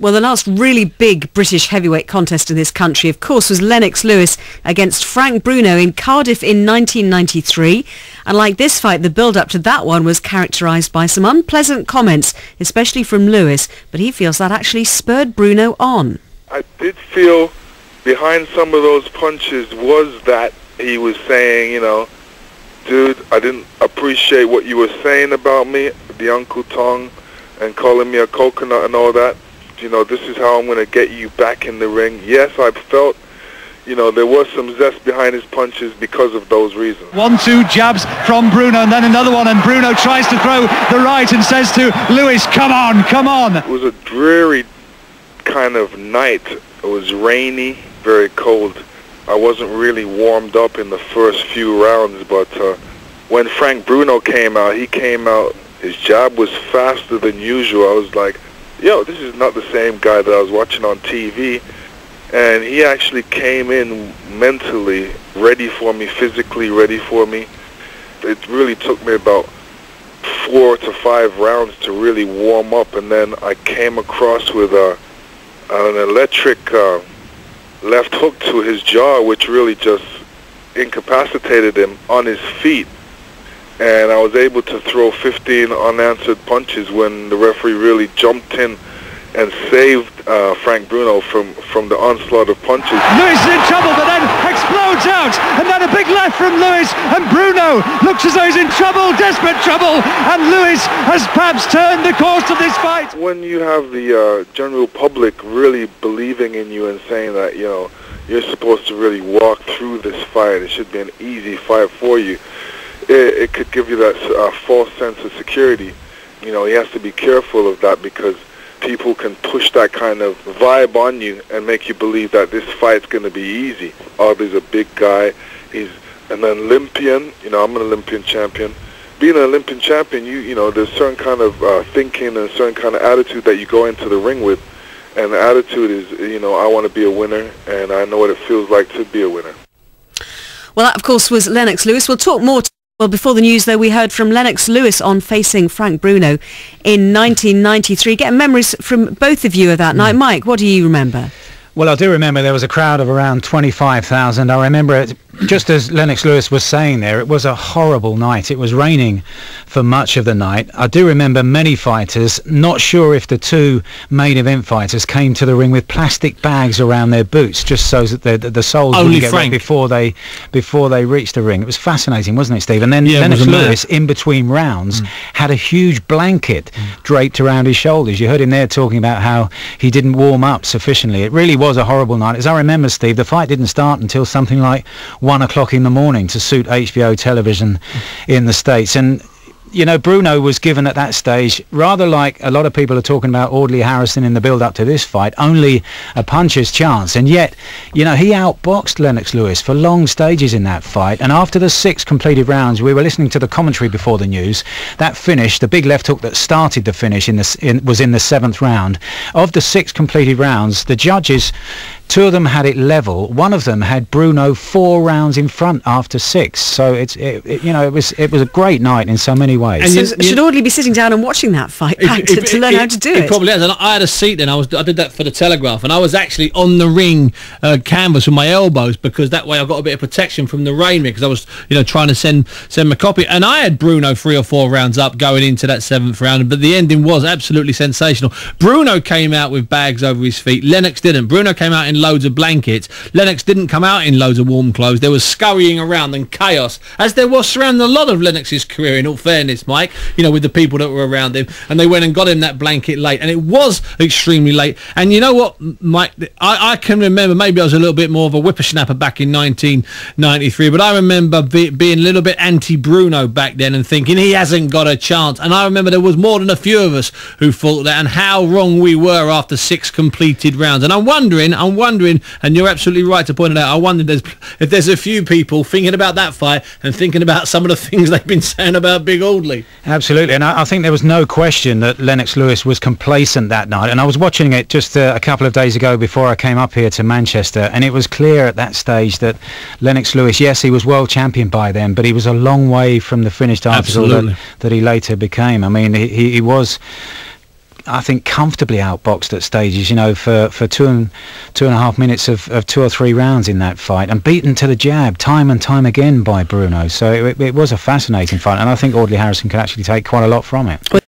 Well, the last really big British heavyweight contest in this country, of course, was Lennox Lewis against Frank Bruno in Cardiff in 1993. And like this fight, the build-up to that one was characterised by some unpleasant comments, especially from Lewis, but he feels that actually spurred Bruno on. I did feel behind some of those punches was that he was saying, you know, dude, I didn't appreciate what you were saying about me, the Uncle Tongue, and calling me a coconut and all that. You know, this is how I'm going to get you back in the ring. Yes, I felt, you know, there was some zest behind his punches because of those reasons. 1-2 jabs from Bruno, and then another one, and Bruno tries to throw the right and says to Lewis, come on, come on. It was a dreary kind of night. It was rainy, very cold. I wasn't really warmed up in the first few rounds, but when Frank Bruno came out, his jab was faster than usual. I was like, yo, this is not the same guy that I was watching on TV. And he actually came in mentally ready for me, physically ready for me. It really took me about 4 to 5 rounds to really warm up, and then I came across with an electric left hook to his jaw, which really just incapacitated him on his feet. And I was able to throw 15 unanswered punches when the referee really jumped in and saved Frank Bruno from the onslaught of punches. Lewis is in trouble, but then explodes out, and then a big left from Lewis, and Bruno looks as though he's in trouble, desperate trouble, and Lewis has perhaps turned the course of this fight. When you have the general public really believing in you and saying that, you know, you're supposed to really walk through this fight, it should be an easy fight for you, it could give you that false sense of security. You know, he has to be careful of that, because people can push that kind of vibe on you and make you believe that this fight's going to be easy. Oh, there's a big guy, he's an Olympian, you know, I'm an Olympian champion. Being an Olympian champion, you know, there's certain kind of thinking and a certain kind of attitude that you go into the ring with. And the attitude is, you know, I want to be a winner, and I know what it feels like to be a winner. Well, that, of course, was Lennox Lewis. We'll talk more. Well, before the news, though, we heard from Lennox Lewis on facing Frank Bruno in 1993. Getting memories from both of you of that night. Mike, what do you remember? Well, I do remember there was a crowd of around 25,000. I remember it, just as Lennox Lewis was saying there, it was a horrible night. It was raining for much of the night. I do remember many fighters, not sure if the two main event fighters came to the ring with plastic bags around their boots, just so that the soles wouldn't get wet before they reached the ring. It was fascinating, wasn't it, Steve? And then Lennox Lewis, in between rounds, had a huge blanket draped around his shoulders. You heard him there talking about how he didn't warm up sufficiently. It really was a horrible night. As I remember, Steve, the fight didn't start until something like 1 o'clock in the morning to suit HBO television in the States. And you know, Bruno was given at that stage, rather like a lot of people are talking about Audley Harrison in the build-up to this fight, only a puncher's chance. And yet, you know, he outboxed Lennox Lewis for long stages in that fight. And after the 6 completed rounds, we were listening to the commentary before the news. That finish, the big left hook that started the finish was in the 7th round. Of the 6 completed rounds, the judges, 2 of them had it level. One of them had Bruno 4 rounds in front after 6. So it was a great night in so many ways. And so should Audley be sitting down and watching that fight back to learn how to do it? It probably has. And I had a seat then. I did that for the Telegraph, and I was actually on the ring canvas with my elbows, because that way I got a bit of protection from the rain, because I was, you know, trying to send my copy. And I had Bruno 3 or 4 rounds up going into that 7th round, but the ending was absolutely sensational. Bruno came out with bags over his feet. Lennox didn't. Bruno came out in loads of blankets. Lennox didn't come out in loads of warm clothes. There was scurrying around and chaos, as there was surrounding a lot of Lennox's career, in all fairness, Mike, you know, with the people that were around him. And they went and got him that blanket late, and it was extremely late. And you know what, Mike, I can remember, maybe I was a little bit more of a whippersnapper back in 1993, but I remember being a little bit anti-Bruno back then and thinking he hasn't got a chance. And I remember there was more than a few of us who thought that, and how wrong we were after 6 completed rounds. And I'm wondering, and you're absolutely right to point it out, I wonder if there's a few people thinking about that fight and thinking about some of the things they've been saying about Big Audley. Absolutely, and I think there was no question that Lennox Lewis was complacent that night. And I was watching it just a couple of days ago before I came up here to Manchester, and it was clear at that stage that Lennox Lewis, yes, he was world champion by then, but he was a long way from the finished article that he later became. I mean, he was I think, comfortably outboxed at stages, you know, for 2.5 minutes of 2 or 3 rounds in that fight, and beaten to the jab time and time again by Bruno. So it was a fascinating fight, and I think Audley Harrison can actually take quite a lot from it.